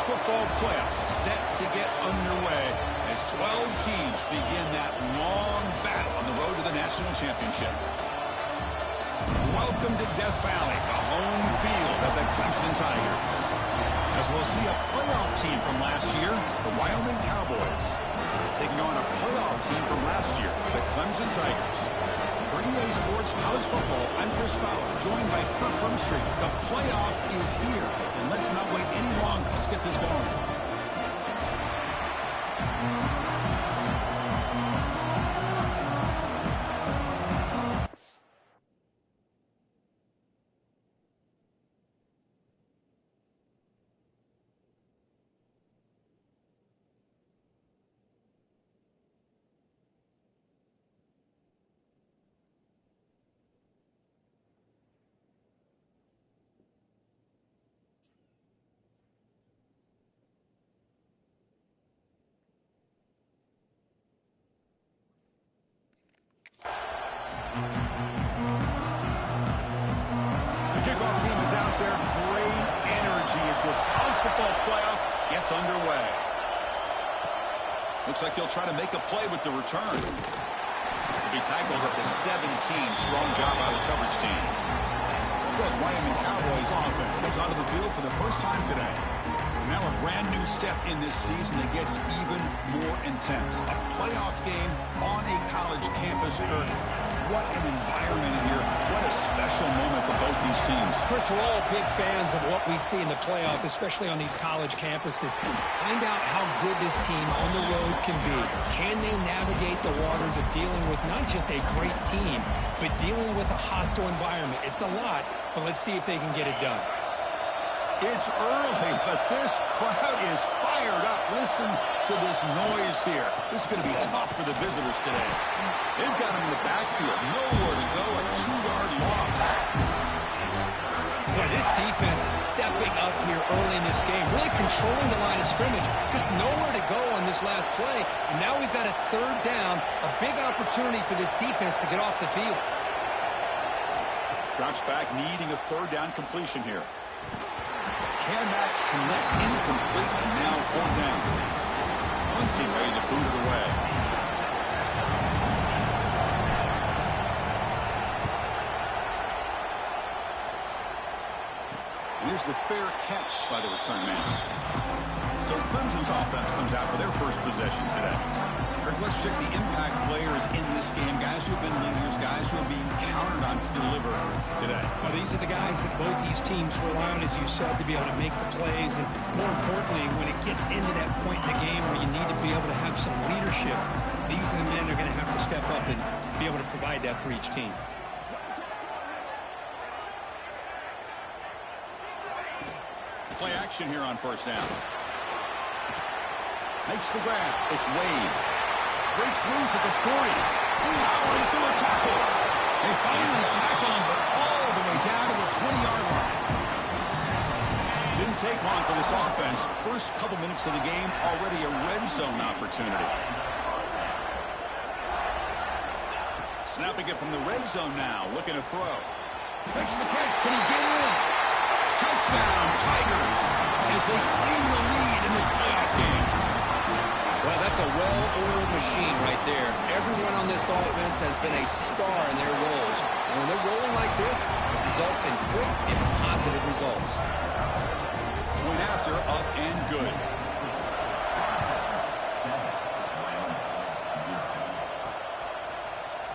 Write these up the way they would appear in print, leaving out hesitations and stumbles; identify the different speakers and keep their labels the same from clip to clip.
Speaker 1: football playoff set to get underway as 12 teams begin that long battle on the road to the national championship. Welcome to Death Valley, the home field of the Clemson Tigers. As we'll see a playoff team from last year, the Wyoming Cowboys, taking on a playoff team from last year, the Clemson Tigers. For EA Sports College Football, I'm Chris Fowler, joined by Kirk Rumstreet. The playoff is here, and let's not wait any longer. Let's get this going. Kickoff team is out there. Great energy as this college football playoff gets underway. Looks like he'll try to make a play with the return. He'll be tackled at the 17. Strong job by the coverage team. So the Wyoming Cowboys offense comes onto the field for the first time today. And now a brand new step in this season that gets even more intense. A playoff game on a college campus. What an environment in here. What a special moment for both these teams.
Speaker 2: First, we're all big fans of what we see in the playoff, especially on these college campuses. Find out how good this team on the road can be. Can they navigate the waters of dealing with not just a great team, but dealing with a hostile environment? It's a lot, but let's see if they can get it done.
Speaker 1: It's early, but this crowd is fired up. Listen to this noise here. This is going to be tough for the visitors today. They've got him in the backfield. Nowhere to go. A 2-yard loss.
Speaker 2: Yeah, this defense is stepping up here early in this game, really controlling the line of scrimmage. Just nowhere to go on this last play. And now we've got a third down, a big opportunity for this defense to get off the field.
Speaker 1: Drops back, needing a third down completion here. Cannot connect, incomplete, and now fourth down. Punting ready to boot it away. Here's the fair catch by the return man. So Clemson's offense comes out for their first possession today. Let's check the impact players in this game. Guys who have been leaders, guys who are being counted on to deliver today.
Speaker 2: Well, these are the guys that both these teams rely on, as you said, to be able to make the plays. And more importantly, when it gets into that point in the game where you need to be able to have some leadership, these are the men that are going to have to step up and be able to provide that for each team.
Speaker 1: Play action here on first down. Makes the grab. It's Wade. Breaks loose at the 40. Powering through a tackle. They finally tackle him, but all the way down to the 20-yard line. Didn't take long for this offense. First couple minutes of the game, already a red zone opportunity. Snapping it from the red zone now. Looking to throw. Makes the catch. Can he get in? Touchdown, Tigers, as they claim the lead in this playoff game.
Speaker 2: Well, that's a well-oiled machine right there. Everyone on this offense has been a star in their roles. And when they're rolling like this, it results in quick and positive results.
Speaker 1: Point after, up and good.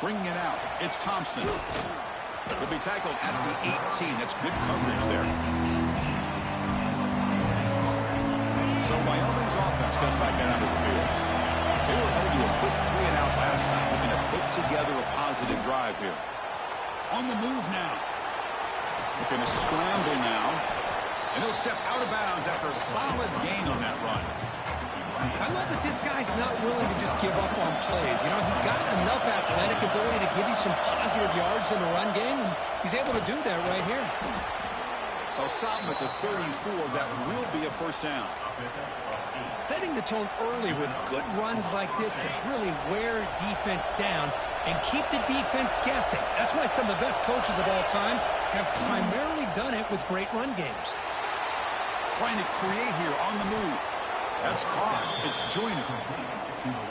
Speaker 1: Bringing it out, it's Thompson. He'll be tackled at the 18. That's good coverage there. So Wyoming's offense goes back out onto the field. They were held to a quick 3-and-out last time, looking to put together a positive drive here. On the move now. Looking to scramble now. And he'll step out of bounds after a solid gain on that run.
Speaker 2: I love that this guy's not willing to just give up on plays. You know, he's got enough athletic ability to give you some positive yards in the run game, and he's able to do that right here.
Speaker 1: They'll stop him at the 34. That will be a first down.
Speaker 2: Setting the tone early with good runs like this can really wear defense down and keep the defense guessing. That's why some of the best coaches of all time have primarily done it with great run games.
Speaker 1: trying to create here on the move. That's caught. It's Joyner.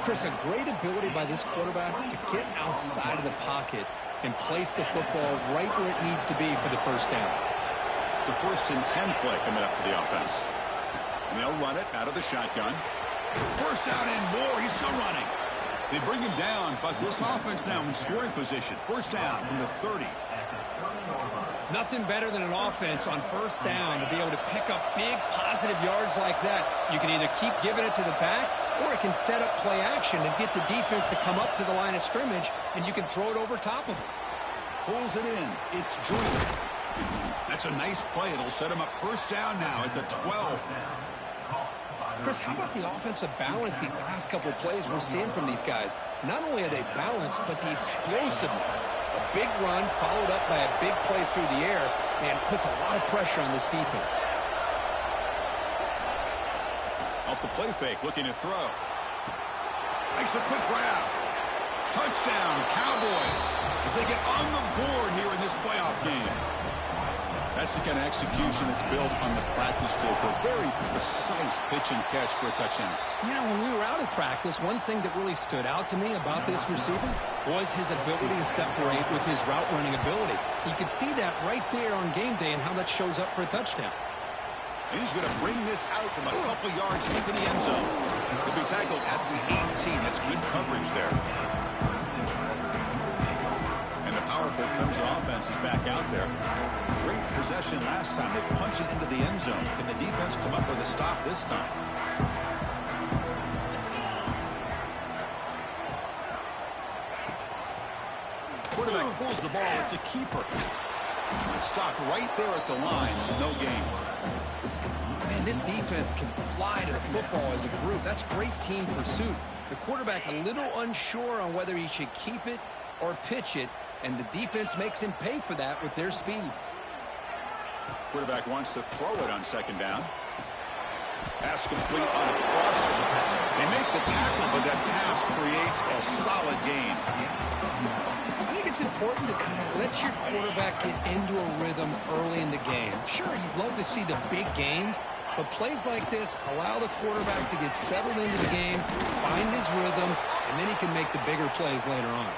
Speaker 2: Chris, a great ability by this quarterback to get outside of the pocket and place the football right where it needs to be for the first down.
Speaker 1: It's a 1st and 10 play coming up for the offense. And they'll run it out of the shotgun. First down and more. He's still running. They bring him down, but this offense now in scoring position. First down from the 30.
Speaker 2: Nothing better than an offense on first down to be able to pick up big positive yards like that. You can either keep giving it to the back, or it can set up play action and get the defense to come up to the line of scrimmage, and you can throw it over top of them.
Speaker 1: Pulls it in. It's Joyner. That's a nice play. It'll set him up first down now at the 12.
Speaker 2: Chris, how about the offensive balance these last couple of plays we're seeing from these guys? Not only are they balanced, but the explosiveness. A big run followed up by a big play through the air and puts a lot of pressure on this defense.
Speaker 1: Off the play fake, looking to throw. Makes a quick grab. Touchdown, Cowboys, as they get on the board here in this playoff game. That's the kind of execution that's built on the practice field. A very precise pitch and catch for a touchdown.
Speaker 2: You know, when we were out of practice, one thing that really stood out to me about this receiver was his ability to separate with his route running ability. You could see that right there on game day and how that shows up for a touchdown.
Speaker 1: And he's going to bring this out from a couple yards into the end zone. He'll be tackled at the 18. That's good coverage there. And the powerful Clemson offense is back out there. Great possession last time. They punch it into the end zone. Can the defense come up with a stop this time? Quarterback pulls the ball. It's a keeper. Stopped right there at the line. No gain.
Speaker 2: Man, this defense can fly to the football as a group. That's great team pursuit. The quarterback a little unsure on whether he should keep it or pitch it, and the defense makes him pay for that with their speed.
Speaker 1: Quarterback wants to throw it on second down. Pass complete on a crosser. They make the tackle, but that pass creates a solid gain.
Speaker 2: I think it's important to kind of let your quarterback get into a rhythm early in the game. Sure, you'd love to see the big gains, but plays like this allow the quarterback to get settled into the game, find his rhythm, and then he can make the bigger plays later on.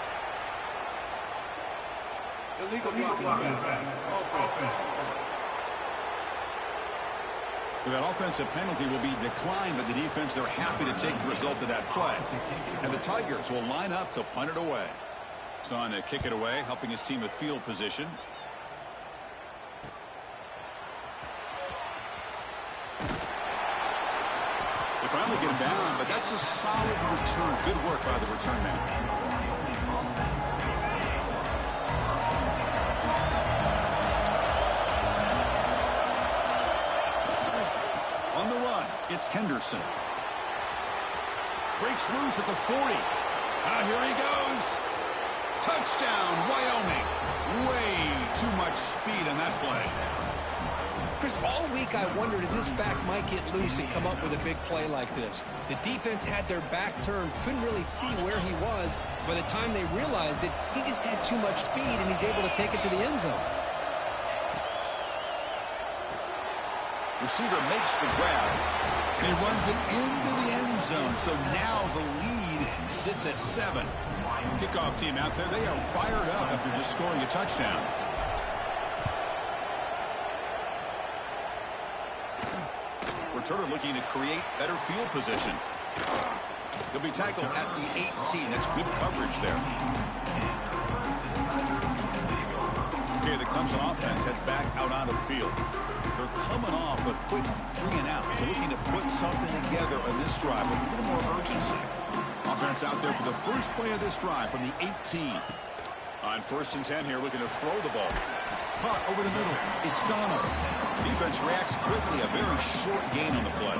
Speaker 1: So that offensive penalty will be declined by the defense. They're happy to take the result of that play. And the Tigers will line up to punt it away. It's on to kick it away, helping his team with field position. They finally get him down, but that's a solid return. Good work by the return man. It's Henderson. Breaks loose at the 40. Here he goes. Touchdown, Wyoming. Way too much speed in that play.
Speaker 2: Chris, all week I wondered if this back might get loose and come up with a big play like this. The defense had their back turned, couldn't really see where he was. By the time they realized it, he just had too much speed, and he's able to take it to the end zone.
Speaker 1: Receiver makes the grab. And he runs it into the end zone. So now the lead sits at 7. Kickoff team out there, they are fired up after just scoring a touchdown. Returner looking to create better field position. He'll be tackled at the 18. That's good coverage there. Okay, the Clemson offense heads back out onto the field. They're coming off a quick 3 and out, so looking to put something together on this drive with a little more urgency. Offense out there for the first play of this drive from the 18. On 1st and 10 here, looking to throw the ball. Caught over the middle. It's Donald. Defense reacts quickly. A very short gain on the play.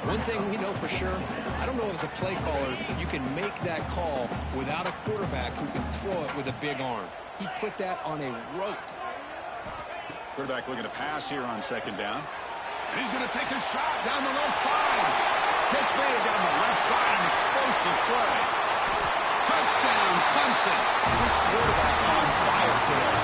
Speaker 2: One thing we know for sure, I don't know as a play caller, you can make that call without a quarterback who can throw it with a big arm. He put that on a rope.
Speaker 1: Quarterback looking to pass here on second down. And he's going to take a shot down the left side. Catch made down the left side. An explosive play. Touchdown, Clemson. This quarterback on fire today.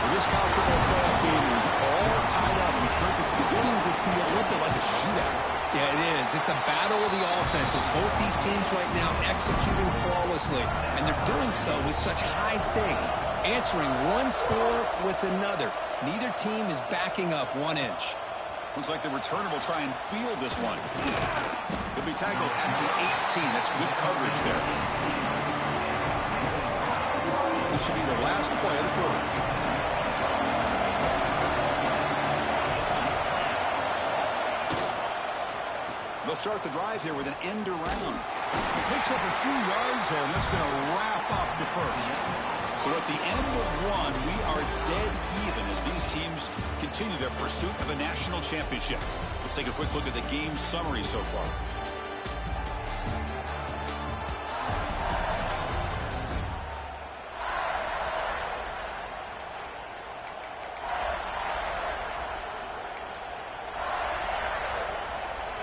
Speaker 1: Well, this college football playoff game is all tied up in purple beginning to feel a little bit like a shootout.
Speaker 2: Yeah, it is. It's a battle of the offenses. Both these teams right now executing flawlessly, and they're doing so with such high stakes, answering one score with another. Neither team is backing up 1 inch.
Speaker 1: Looks like the returner will try and field this one. He'll be tackled at the 18. That's good coverage there. This should be the last play of the quarter. They'll start the drive here with an end around. Picks up a few yards there, and that's going to wrap up the first. So at the end of one, we are dead even as these teams continue their pursuit of a national championship. Let's take a quick look at the game summary so far.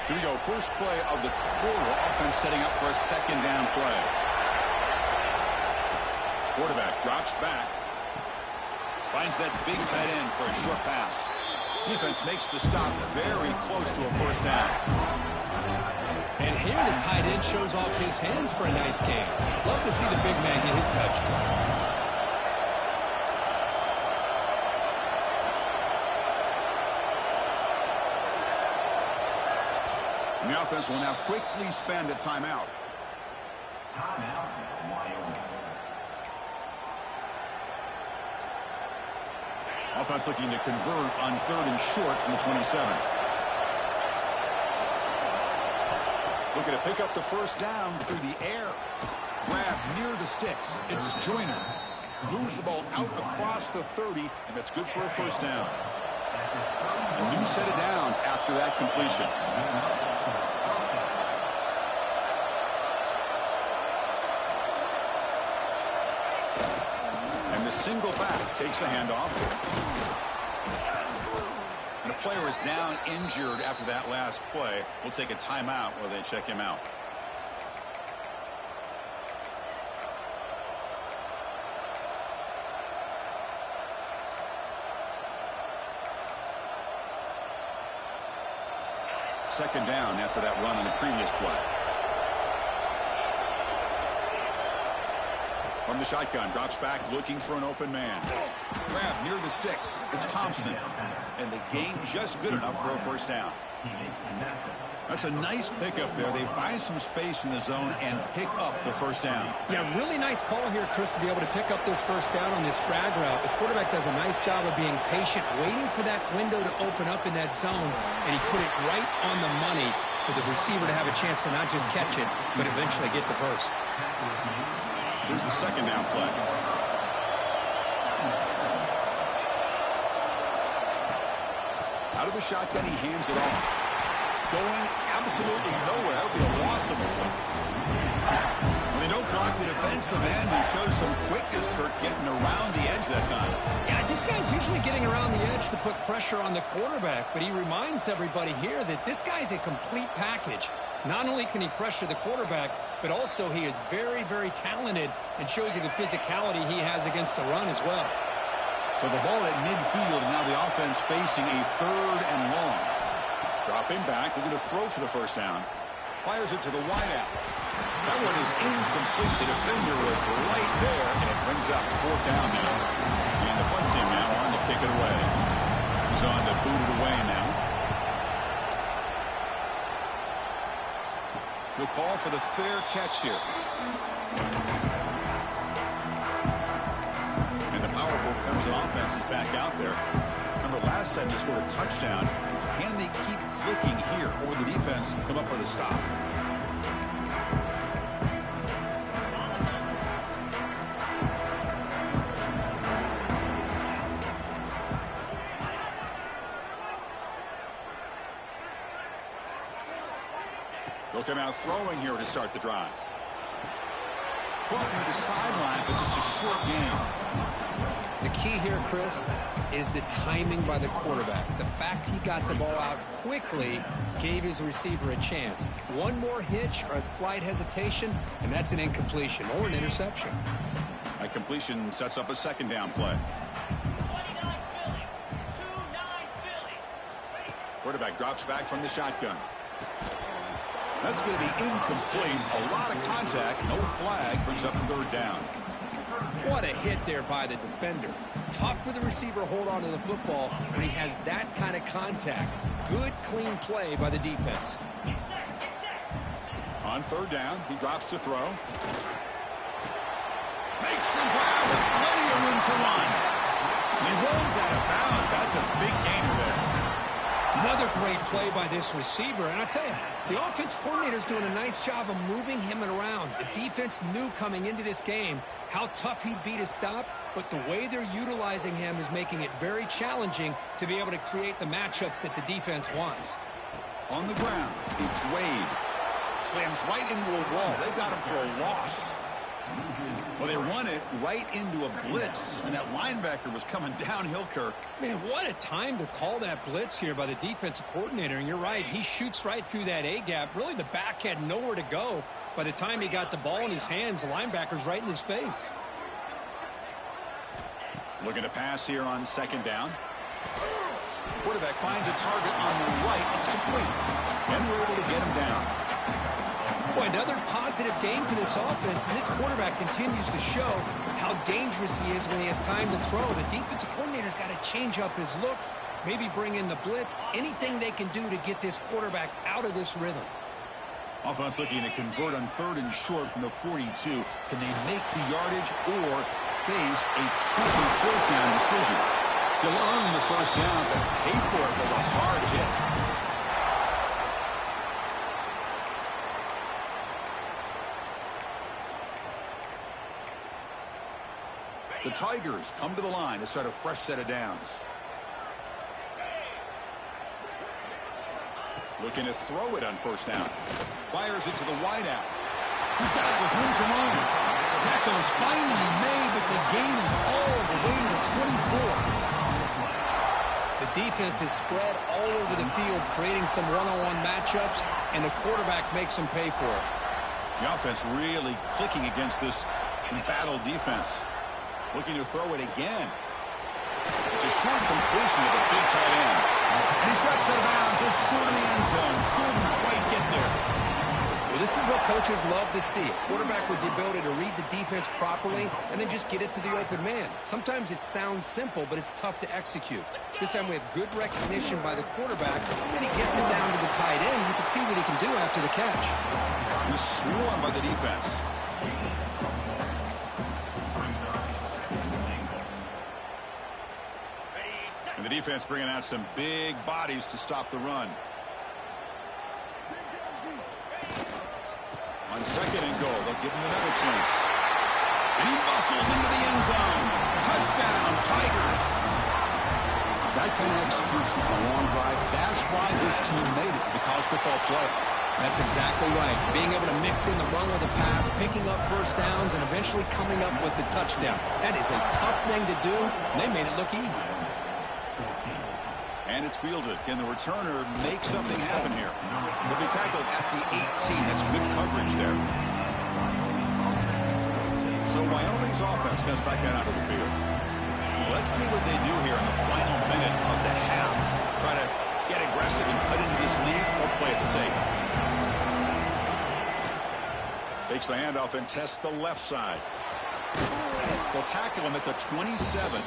Speaker 1: Here we go, first play of the quarter. Offense setting up for a second down play. Quarterback drops back. Finds that big tight end for a short pass. Defense makes the stop very close to a first down.
Speaker 2: And here the tight end shows off his hands for a nice game. Love to see the big man get his touches.
Speaker 1: The offense will now quickly spend a timeout.
Speaker 3: Timeout, Wyoming.
Speaker 1: Offense looking to convert on 3rd and short from the 27. Looking to pick up the first down through the air. Grab near the sticks. It's Joyner. Moves the ball out across the 30, and that's good for a first down. A new set of downs after that completion. Single back takes the handoff. And a player is down injured after that last play. We'll take a timeout while they check him out. Second down after that run on the previous play. From the shotgun, drops back, looking for an open man. Grab near the sticks. It's Thompson. And the gain just good enough for a first down. That's a nice pickup there. They find some space in the zone and pick up the first down.
Speaker 2: Yeah, really nice call here, Chris, to be able to pick up this first down on this drag route. The quarterback does a nice job of being patient, waiting for that window to open up in that zone, and he put it right on the money for the receiver to have a chance to not just catch it, but eventually get the first.
Speaker 1: Here's the second down play. Out of the shotgun, he hands it off. Going absolutely nowhere. That would be a loss of a play. Well, they don't block the defensive end. He shows some quickness, Kirk, getting around the edge that time.
Speaker 2: Yeah, this guy's usually getting around the edge to put pressure on the quarterback, but he reminds everybody here that this guy's a complete package. Not only can he pressure the quarterback, but also he is very, very talented and shows you the physicality he has against the run as well.
Speaker 1: So the ball at midfield, now the offense facing a 3rd and long. Dropping back, looking to throw for the first down. Fires it to the wideout. That one is incomplete. The defender was right there, and it brings up 4th down now. And the punt team now on to kick it away. He's on to boot it away now. We'll call for the fair catch here. And the powerful Clemson offense is back out there. Remember, last time they scored a touchdown. Can they keep clicking here, or the defense come up with a stop? They'll come out throwing here to start the drive. Caught near the sideline, but just a short game.
Speaker 2: The key here, Chris, is the timing by the quarterback. The fact he got the ball out quickly gave his receiver a chance. One more hitch or a slight hesitation, and that's an incompletion or an interception.
Speaker 1: A completion sets up a second down play. Quarterback drops back from the shotgun. That's going to be incomplete. A lot of contact. No flag. Brings up third down.
Speaker 2: What a hit there by the defender. Tough for the receiver to hold on to the football when he has that kind of contact. Good, clean play by the defense.
Speaker 1: On third down, he drops to throw. Makes the grab with plenty of room to run. He rolls out of bounds. That's a big gainer there.
Speaker 2: Another great play by this receiver. And I'll tell you, the offense coordinator is doing a nice job of moving him around. The defense knew coming into this game how tough he'd be to stop, but the way they're utilizing him is making it very challenging to be able to create the matchups that the defense wants.
Speaker 1: On the ground, it's Wade. Slams right into a wall. They've got him for a loss. Well, they run it right into a blitz, and that linebacker was coming downhill, Kirk.
Speaker 2: Man, what a time to call that blitz here by the defensive coordinator. And you're right, he shoots right through that A-gap. Really, the back had nowhere to go. By the time he got the ball in his hands, the linebacker's right in his face.
Speaker 1: Looking to pass here on second down. Quarterback finds a target on the right. It's complete. And we're able to get him down.
Speaker 2: Boy, another positive game for this offense, and this quarterback continues to show how dangerous he is when he has time to throw. The defensive coordinator's got to change up his looks, maybe bring in the blitz, anything they can do to get this quarterback out of this rhythm.
Speaker 1: Offense looking to convert on third and short from the 42. Can they make the yardage or face a tricky fourth down decision? You'll earn the first down, but pay for it with a hard hit. The Tigers come to the line to start a fresh set of downs. Looking to throw it on first down. Fires it to the wideout. He's got it with room to run. Tackle is finally made, but the gain is all the way to the 24.
Speaker 2: The defense is spread all over the field, creating some one-on-one matchups, and the quarterback makes them pay for it.
Speaker 1: The offense really clicking against this embattled defense. Looking to throw it again. It's a short completion of the big tight end. And he steps out of bounds just short of the end zone. Couldn't quite get there.
Speaker 2: Well, this is what coaches love to see. A quarterback with the ability to read the defense properly and then just get it to the open man. Sometimes it sounds simple, but it's tough to execute. This time we have good recognition by the quarterback, and he gets it down to the tight end. You can see what he can do after the catch.
Speaker 1: He's swarmed by the defense. And the defense bringing out some big bodies to stop the run. On second and goal, they'll give him another chance. And he muscles into the end zone. Touchdown, Tigers. That kind of execution on a long drive, that's why this team made it to the college football playoff.
Speaker 2: That's exactly right. Being able to mix in the run with the pass, picking up first downs, and eventually coming up with the touchdown. That is a tough thing to do, and they made it look easy.
Speaker 1: And it's fielded. Can the returner make something happen here? He'll be tackled at the 18. That's good coverage there. So Wyoming's offense comes back out onto the field. Let's see what they do here in the final minute of the half. Try to get aggressive and cut into this lead or play it safe. Takes the handoff and tests the left side. They'll tackle him at the 27.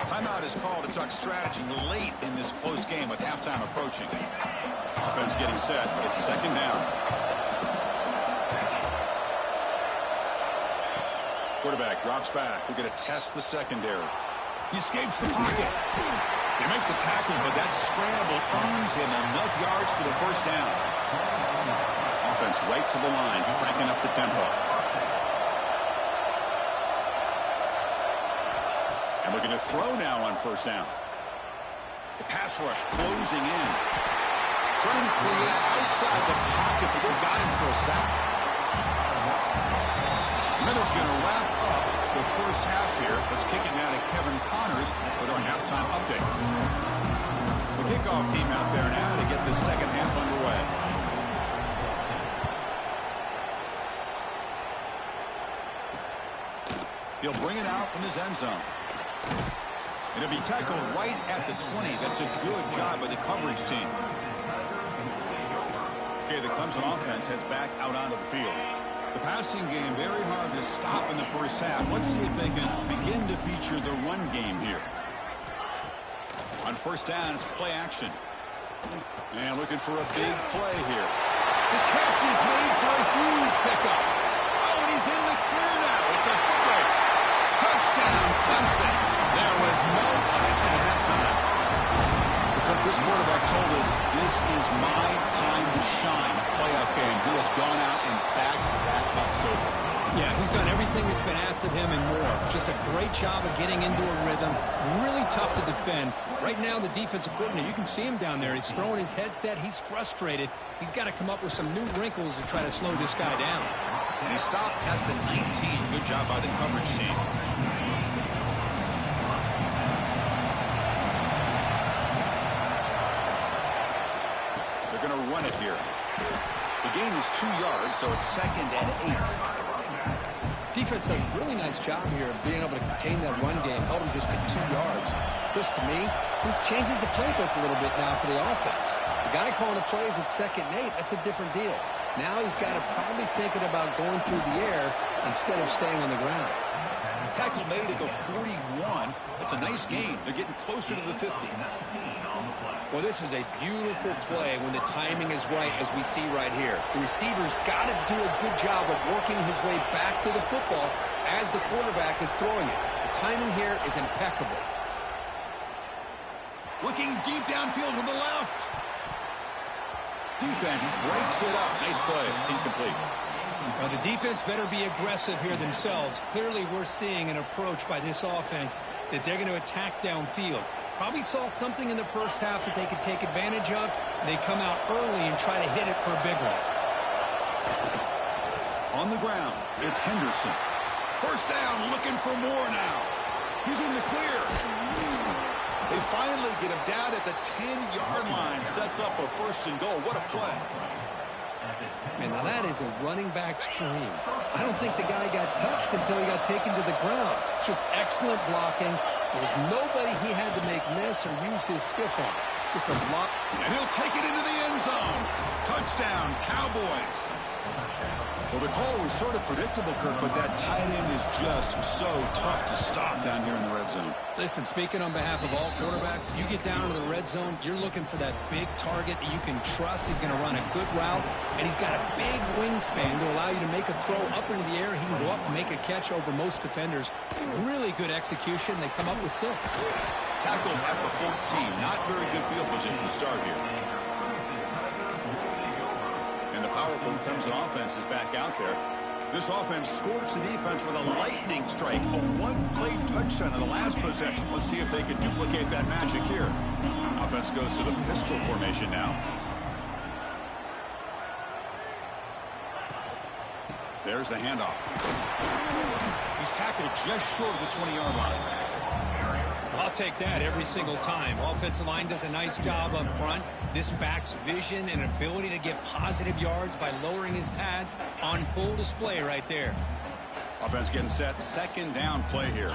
Speaker 1: Timeout is called to talk strategy late in this close game with halftime approaching. Offense getting set. It's second down. Quarterback drops back. We're going to test the secondary. He escapes the pocket. They make the tackle, but that scramble earns him enough yards for the first down. Offense right to the line, cranking up the tempo. And looking to throw now on first down. The pass rush closing in. Trying to create outside the pocket, but they've got him for a sack. Miller's going to wrap up the first half here. Let's kick it now to Kevin Connors with our halftime update. The kickoff team out there now to get the second half underway. He'll bring it out from his end zone. It'll be tackled right at the 20. That's a good job by the coverage team. Okay, the Clemson offense heads back out onto the field. The passing game very hard to stop in the first half. Let's see if they can begin to feature the run game here. On first down, it's play action. And looking for a big play here. The catch is made for a huge pickup. Oh, and he's in the clear now. It's a foot race. Touchdown, Clemson. There was no catching at that time. Because this quarterback told us this is my time to shine playoff game. He has gone out and backed that up so far.
Speaker 2: Yeah, he's done everything that's been asked of him and more. Just a great job of getting into a rhythm. Really tough to defend. Right now, the defensive coordinator, you can see him down there. He's throwing his headset. He's frustrated. He's got to come up with some new wrinkles to try to slow this guy down.
Speaker 1: And he stopped at the 19. Good job by the coverage team. They're going to run it here. The gain is 2 yards, so it's 2nd and 8.
Speaker 2: Defense does a really nice job here of being able to contain that run game, help him just get 2 yards. Chris, to me, this changes the playbook a little bit now for the offense. The guy calling the plays at 2nd and 8, that's a different deal. Now he's got to probably thinking about going through the air instead of staying on the ground.
Speaker 1: Tackle made at the 41. That's a nice gain. They're getting closer to the 50.
Speaker 2: Well, this is a beautiful play when the timing is right, as we see right here. The receiver's got to do a good job of working his way back to the football as the quarterback is throwing it. The timing here is impeccable.
Speaker 1: Looking deep downfield to the left. Defense breaks it up. Nice play. Incomplete.
Speaker 2: Well, the defense better be aggressive here themselves. Clearly, we're seeing an approach by this offense that they're going to attack downfield. Probably saw something in the first half that they could take advantage of. They come out early and try to hit it for a big one.
Speaker 1: On the ground, it's Henderson. First down, looking for more now. He's in the clear. They finally get him down at the 10-yard line. Sets up a 1st and goal. What a play.
Speaker 2: Man, now that is a running back's dream. I don't think the guy got touched until he got taken to the ground. It's just excellent blocking. There was nobody he had to make miss or use his skiff on. Just a block.
Speaker 1: And he'll take it into the end zone. Touchdown, Cowboys. Well, the call was sort of predictable, Kirk, but that tight end is just so tough to stop down here in the red zone.
Speaker 2: Listen, speaking on behalf of all quarterbacks, you get down to the red zone, you're looking for that big target that you can trust. He's going to run a good route, and he's got a big wingspan to allow you to make a throw up into the air. He can go up and make a catch over most defenders. Really good execution. They come up with 6.
Speaker 1: Tackled at the 14. Not very good field position to start here. And the powerful Clemson offense is back out there. This offense scorched the defense with a lightning strike, a one-play touchdown in the last possession. Let's see if they can duplicate that magic here. Offense goes to the pistol formation now. There's the handoff. He's tackled just short of the 20-yard line.
Speaker 2: I'll take that every single time. Offensive line does a nice job up front. This back's vision and ability to get positive yards by lowering his pads on full display right there.
Speaker 1: Offense getting set. 2nd down play here.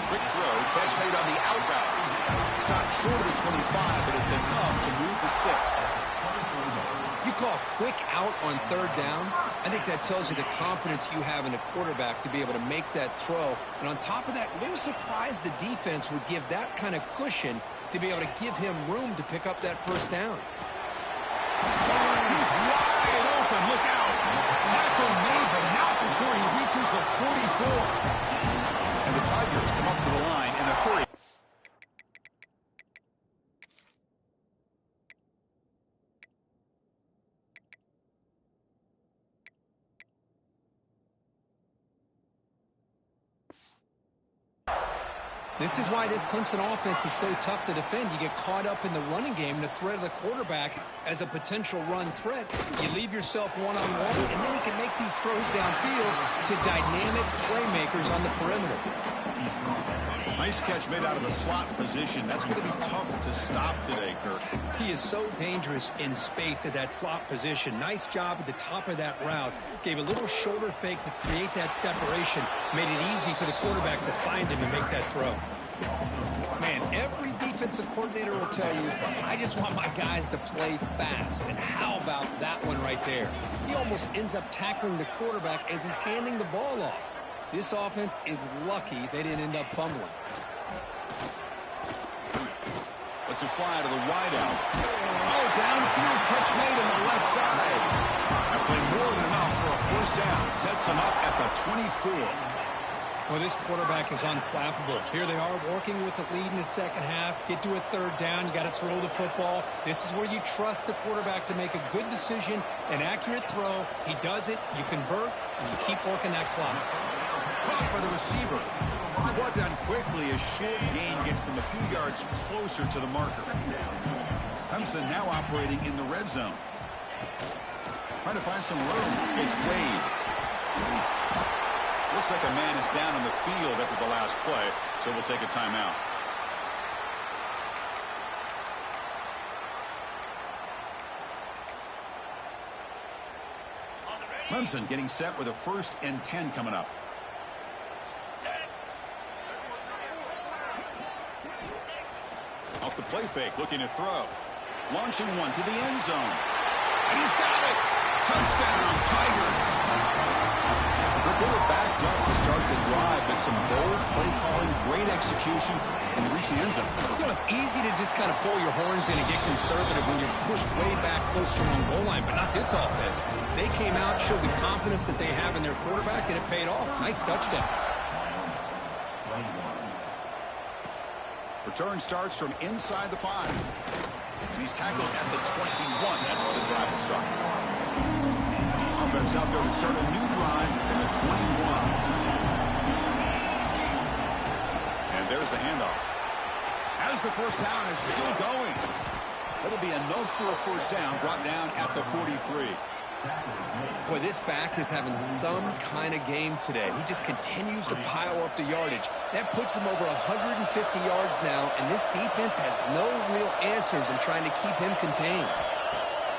Speaker 1: Quick throw. Catch made on the out route. Stopped short of the 25, but it's enough to move the sticks.
Speaker 2: You call quick out on 3rd down. I think that tells you the confidence you have in a quarterback to be able to make that throw. And on top of that, a little surprised the defense would give that kind of cushion to be able to give him room to pick up that 1st down.
Speaker 1: He's wide open. Look out. Tackle made, but not before he reaches the 44. And the Tigers come up to the line in a hurry.
Speaker 2: This is why this Clemson offense is so tough to defend. You get caught up in the running game, the threat of the quarterback as a potential run threat. You leave yourself one-on-one, and then he can make these throws downfield to dynamic playmakers on the perimeter.
Speaker 1: Nice catch made out of the slot position. That's going to be tough to stop today, Kirk.
Speaker 2: He is so dangerous in space at that slot position. Nice job at the top of that route. Gave a little shoulder fake to create that separation. Made it easy for the quarterback to find him and make that throw. Man, every defensive coordinator will tell you, I just want my guys to play fast. And how about that one right there? He almost ends up tackling the quarterback as he's handing the ball off. This offense is lucky they didn't end up fumbling.
Speaker 1: Let's it fly to the wideout. Oh, downfield catch made on the left side. That played more than enough for a first down. Sets him up at the 24.
Speaker 2: Well, this quarterback is unflappable. Here they are working with the lead in the second half. Get to a third down. You got to throw the football. This is where you trust the quarterback to make a good decision, an accurate throw. He does it, you convert, and you keep working that clock.
Speaker 1: Caught by the receiver. He's brought down quickly. A short gain gets them a few yards closer to the marker. Clemson now operating in the red zone. Trying to find some room. It's Wade. Looks like a man is down on the field after the last play, so we'll take a timeout. Clemson getting set with a 1st and 10 coming up. Off the play fake, looking to throw. Launching one to the end zone. And he's got it! Touchdown, Tigers! They were backed up to start the drive, but some bold play calling, great execution, and reach the end zone.
Speaker 2: You know, it's easy to just kind of pull your horns in and get conservative when you're pushed way back close to your own goal line, but not this offense. They came out, showed the confidence that they have in their quarterback, and it paid off. Nice touchdown.
Speaker 1: Return starts from inside the 5. He's tackled at the 21. That's where the drive will start. Offense out there to start a new drive from the 21. And there's the handoff. As the first down is still going. That'll be enough for a first down, brought down at the 43.
Speaker 2: Boy, this back is having some kind of game today. He just continues to pile up the yardage. That puts him over 150 yards now, and this defense has no real answers in trying to keep him contained.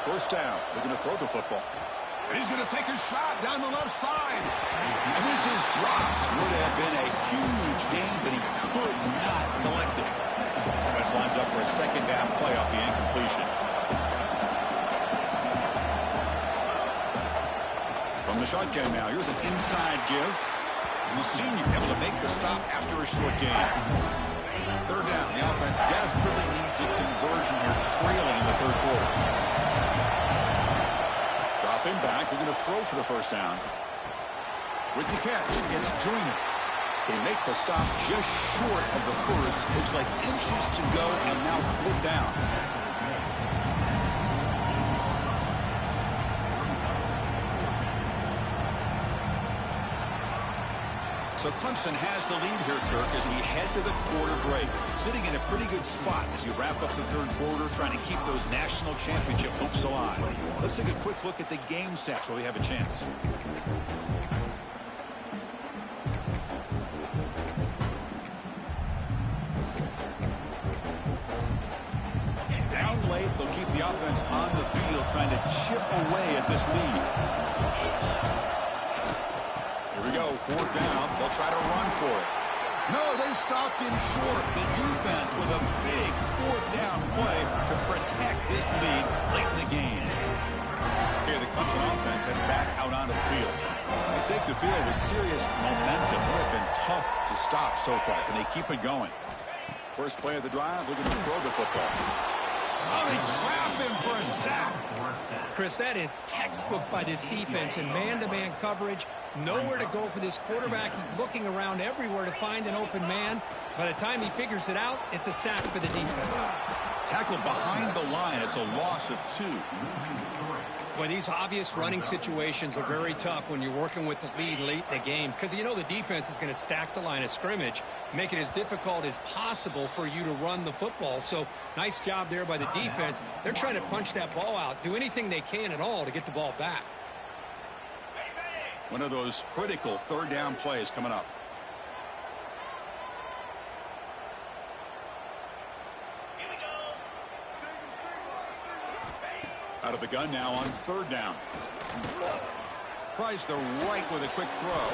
Speaker 1: First down. They're going to throw the football. And he's going to take a shot down the left side. And this is dropped. Would have been a huge gain, but he could not collect it. Defense lines up for a second down play off the incompletion. From the shotgun now, here's an inside give. And the senior able to make the stop after a short gain. Third down. The offense desperately needs a conversion here, trailing in the third quarter. Dropping back, they're going to throw for the first down. With the catch, it's Joyner. They make the stop just short of the first. Looks like inches to go, and now 4th down. So Clemson has the lead here, Kirk, as we head to the quarter break. Sitting in a pretty good spot as you wrap up the third quarter, trying to keep those national championship hopes alive. Let's take a quick look at the game sets while we have a chance. Down late, they'll keep the offense on the field, trying to chip away at this lead. Here we go, 4th down. They'll try to run for it. No, they've stopped in short. The defense with a big 4th down play to protect this lead late in the game. Okay, the Clemson offense heads back out onto the field. They take the field with serious momentum. They have been tough to stop so far. Can they keep it going? First play of the drive, they're going to throw the football. Oh, they trap him for a sack.
Speaker 2: Chris, that is textbook by this defense in man-to-man coverage. Nowhere to go for this quarterback. He's looking around everywhere to find an open man. By the time he figures it out, it's a sack for the defense.
Speaker 1: Tackled behind the line. It's a loss of 2.
Speaker 2: Well, these obvious running situations are very tough when you're working with the lead late in the game, because you know the defense is going to stack the line of scrimmage, make it as difficult as possible for you to run the football. So nice job there by the defense. They're trying to punch that ball out, do anything they can at all to get the ball back.
Speaker 1: One of those critical 3rd down plays coming up. Out of the gun now on 3rd down. Tries the right with a quick throw.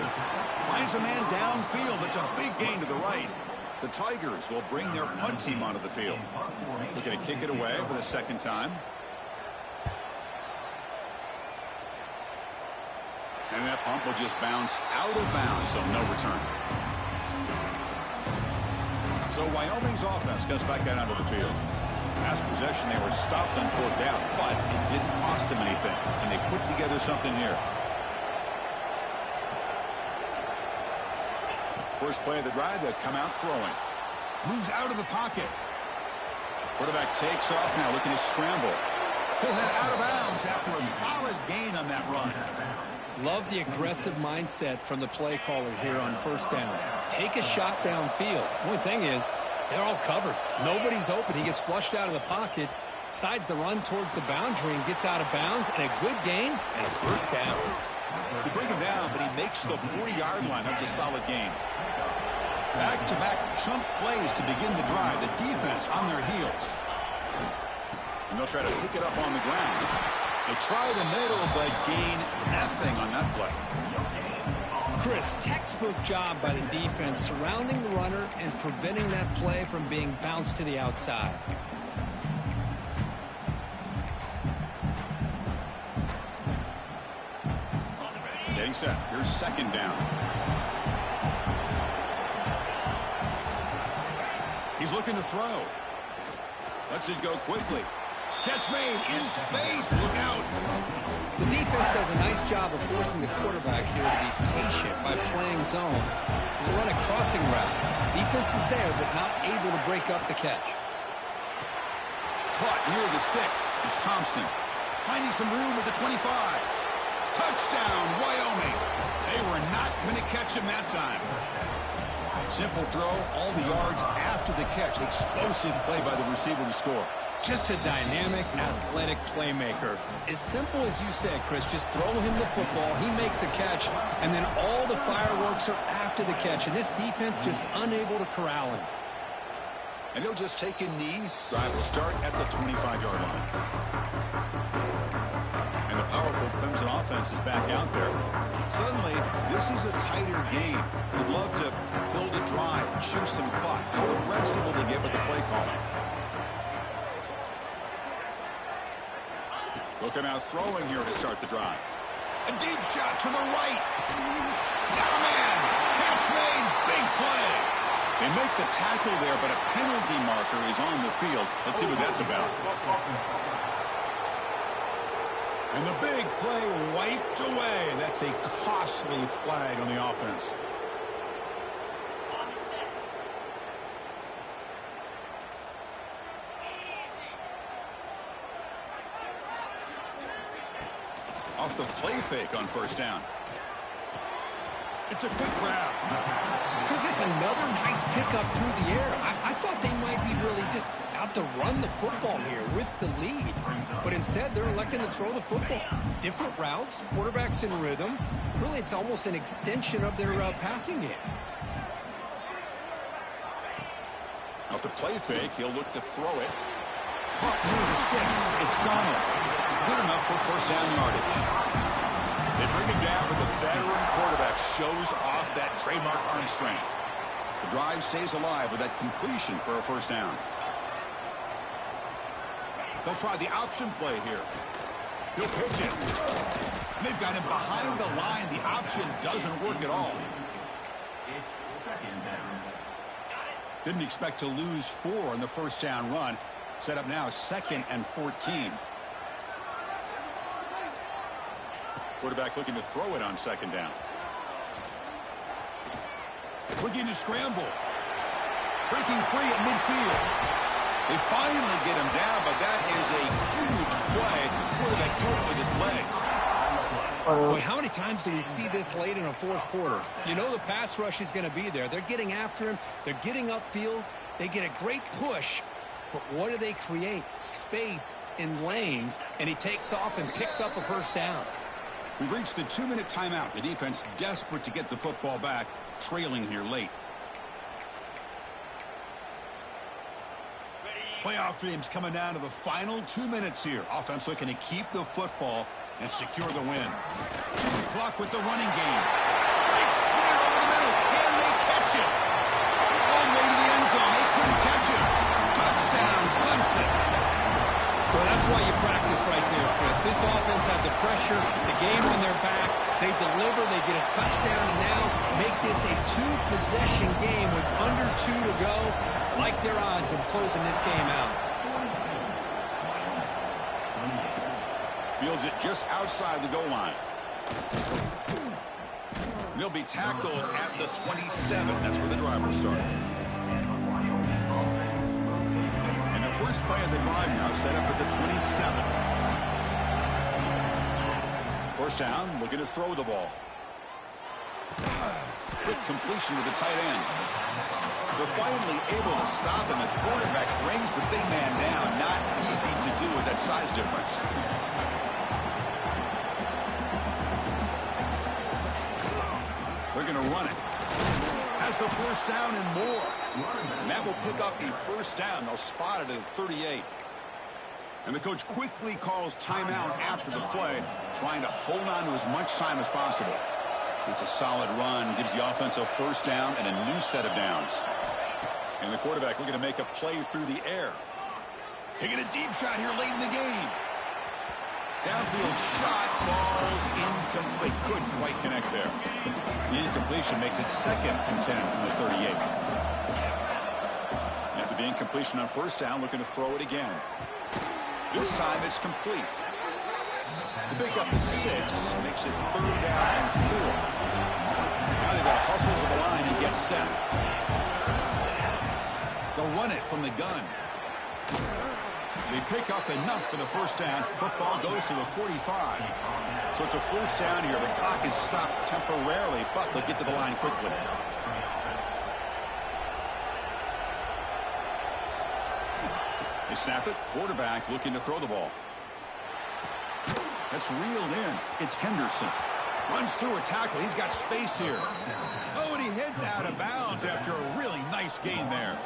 Speaker 1: Finds a man downfield. It's a big gain to the right. The Tigers will bring their punt team onto the field. Looking to kick it away for the 2nd time. And that punt will just bounce out of bounds, so no return. So Wyoming's offense comes back out onto the field. Last possession, they were stopped on 4th down, but it didn't cost them anything, and they put together something here. First play of the drive, they'll come out throwing. Moves out of the pocket. Quarterback takes off now, looking to scramble. He'll head out of bounds after a solid gain on that run.
Speaker 2: Love the aggressive mindset from the play caller here on 1st down. Take a shot downfield. The only thing is, they're all covered. Nobody's open. He gets flushed out of the pocket, decides to run towards the boundary and gets out of bounds, and a good gain and a 1st down.
Speaker 1: They bring him down, but he makes the 40-yard line. That's a solid gain. Back-to-back chunk plays to begin the drive. The defense on their heels. And they'll try to pick it up on the ground. They try the middle, but gain nothing on that play.
Speaker 2: Chris, textbook job by the defense surrounding the runner and preventing that play from being bounced to the outside.
Speaker 1: Getting set. Here's 2nd down. He's looking to throw. Lets it go quickly. Catch made in space. Look out.
Speaker 2: The defense does a nice job of forcing the quarterback here to be patient by playing zone. They run a crossing route. Defense is there, but not able to break up the catch.
Speaker 1: Caught near the sticks. It's Thompson. Finding some room at the 25. Touchdown, Wyoming. They were not going to catch him that time. Simple throw, all the yards after the catch. Explosive play by the receiver to score.
Speaker 2: Just a dynamic, athletic playmaker. As simple as you said, Chris, just throw him the football, he makes a catch, and then all the fireworks are after the catch. And this defense just unable to corral him.
Speaker 1: And he'll just take a knee. Drive will start at the 25-yard line. And the powerful Clemson offense is back out there. Suddenly, this is a tighter game. We'd love to build a drive, choose some clock. How aggressive will they get with the play calling? They'll come out throwing here to start the drive. A deep shot to the right. Got a man. Catch made. Big play. They make the tackle there, but a penalty marker is on the field. Let's see what that's about. And the big play wiped away. That's a costly flag on the offense. Off the play fake on 1st down. It's a quick grab.
Speaker 2: Chris, it's another nice pickup through the air. I thought they might be really just out to run the football here with the lead. But instead, they're electing to throw the football. Different routes, quarterbacks in rhythm. Really, it's almost an extension of their passing game.
Speaker 1: Off the play fake, he'll look to throw it. Caught near the sticks. It's Donald. Good enough for 1st down yardage. They bring him down, but the veteran quarterback shows off that trademark arm strength. The drive stays alive with that completion for a 1st down. They'll try the option play here. He'll pitch it. And they've got him behind the line. The option doesn't work at all.
Speaker 3: It's 2nd down.
Speaker 1: Didn't expect to lose 4 on the 1st down run. Set up now 2nd and 14. Quarterback looking to throw it on 2nd down. Looking to scramble. Breaking free at midfield. They finally get him down, but that is a huge play. Quarterback doing it with his legs.
Speaker 2: Boy, how many times do we see this late in a 4th quarter? You know the pass rush is going to be there. They're getting after him. They're getting upfield. They get a great push. But what do they create? Space in lanes, and he takes off and picks up a 1st down.
Speaker 1: We've reached the 2-minute timeout. The defense desperate to get the football back, trailing here late. Playoff dreams coming down to the final 2 minutes here. Offense looking to keep the football and secure the win. Shooting clock with the running game. Breaks clear over the middle. Can they catch it? All the way to the end zone. They couldn't catch it. Touchdown, Clemson.
Speaker 2: Well, that's why you practice right there, Chris. This offense had the pressure, the game on their back. They deliver, they get a touchdown, and now make this a two-possession game with under 2 to go. Like their odds of closing this game out.
Speaker 1: Fields it just outside the goal line. They'll be tackled at the 27. That's where the drive will start. And the first play of the drive now set up at the 27. First down, looking to throw the ball. Quick completion to the tight end. They're finally able to stop him. The quarterback brings the big man down. Not easy to do with that size difference. They're going to run it. Has the first down and more. And that will pick up a first down. They'll spot it at 38. And the coach quickly calls timeout after the play, trying to hold on to as much time as possible. It's a solid run, gives the offense a first down and a new set of downs. And the quarterback looking to make a play through the air. Taking a deep shot here late in the game. Downfield shot falls incomplete. Couldn't quite connect there. The incompletion makes it 2nd and 10 from the 38. After the incompletion on first down, looking to throw it again. This time it's complete. The big up is 6, makes it 3rd down and 4. Now they've got to hustle to the line and get set. They'll run it from the gun. They pick up enough for the first down. Football goes to the 45. So it's a first down here. The clock is stopped temporarily, but they'll get to the line quickly. They snap it. Quarterback looking to throw the ball. That's reeled in. It's Henderson. Runs through a tackle. He's got space here. Oh, and he heads out of bounds after a really nice gain there.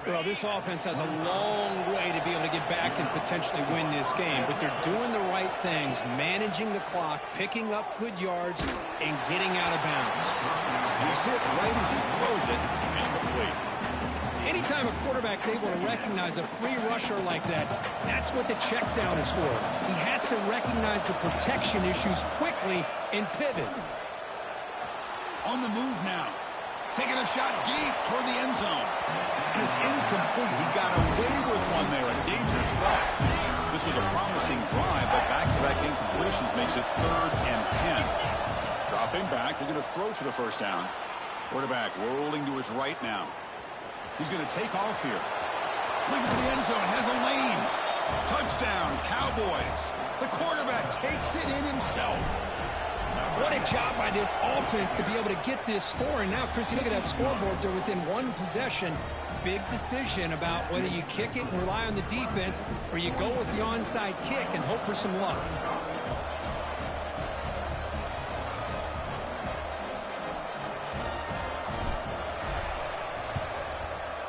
Speaker 2: Well, this offense has a long way to be able to get back and potentially win this game, but they're doing the right things, managing the clock, picking up good yards, and getting out of bounds.
Speaker 1: He's hit right as he throws it, incomplete.
Speaker 2: Anytime a quarterback's able to recognize a free rusher like that, that's what the check down is for. He has to recognize the protection issues quickly and pivot.
Speaker 1: On the move now. Taking a shot deep toward the end zone. And it's incomplete. He got away with one there. A dangerous spot. This was a promising drive, but back-to-back incompletions makes it 3rd and 10. Dropping back, looking to throw for the first down. Quarterback rolling to his right now. He's going to take off here. Looking for the end zone. Has a lane. Touchdown, Cowboys. The quarterback takes it in himself.
Speaker 2: What a job by this offense to be able to get this score. And now, Chris, you look at that scoreboard. They're within one possession. Big decision about whether you kick it and rely on the defense or you go with the onside kick and hope for some luck.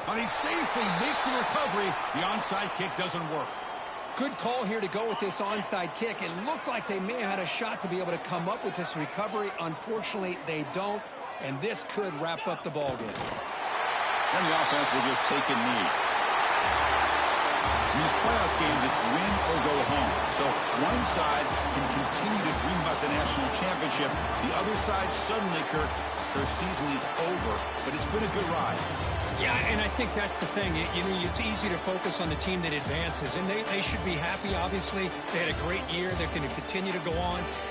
Speaker 1: But he safely makes the recovery. The onside kick doesn't work.
Speaker 2: Good call here to go with this onside kick. It looked like they may have had a shot to be able to come up with this recovery. Unfortunately, they don't, and this could wrap up the ballgame.
Speaker 1: And the offense will just take a knee. In these playoff games, it's win or go home. So one side can continue to dream about the national championship. The other side suddenly, Kirk, their season is over, but it's been a good ride.
Speaker 2: Yeah, and I think that's the thing. It's easy to focus on the team that advances, and they should be happy, obviously. They had a great year. They're going to continue to go on.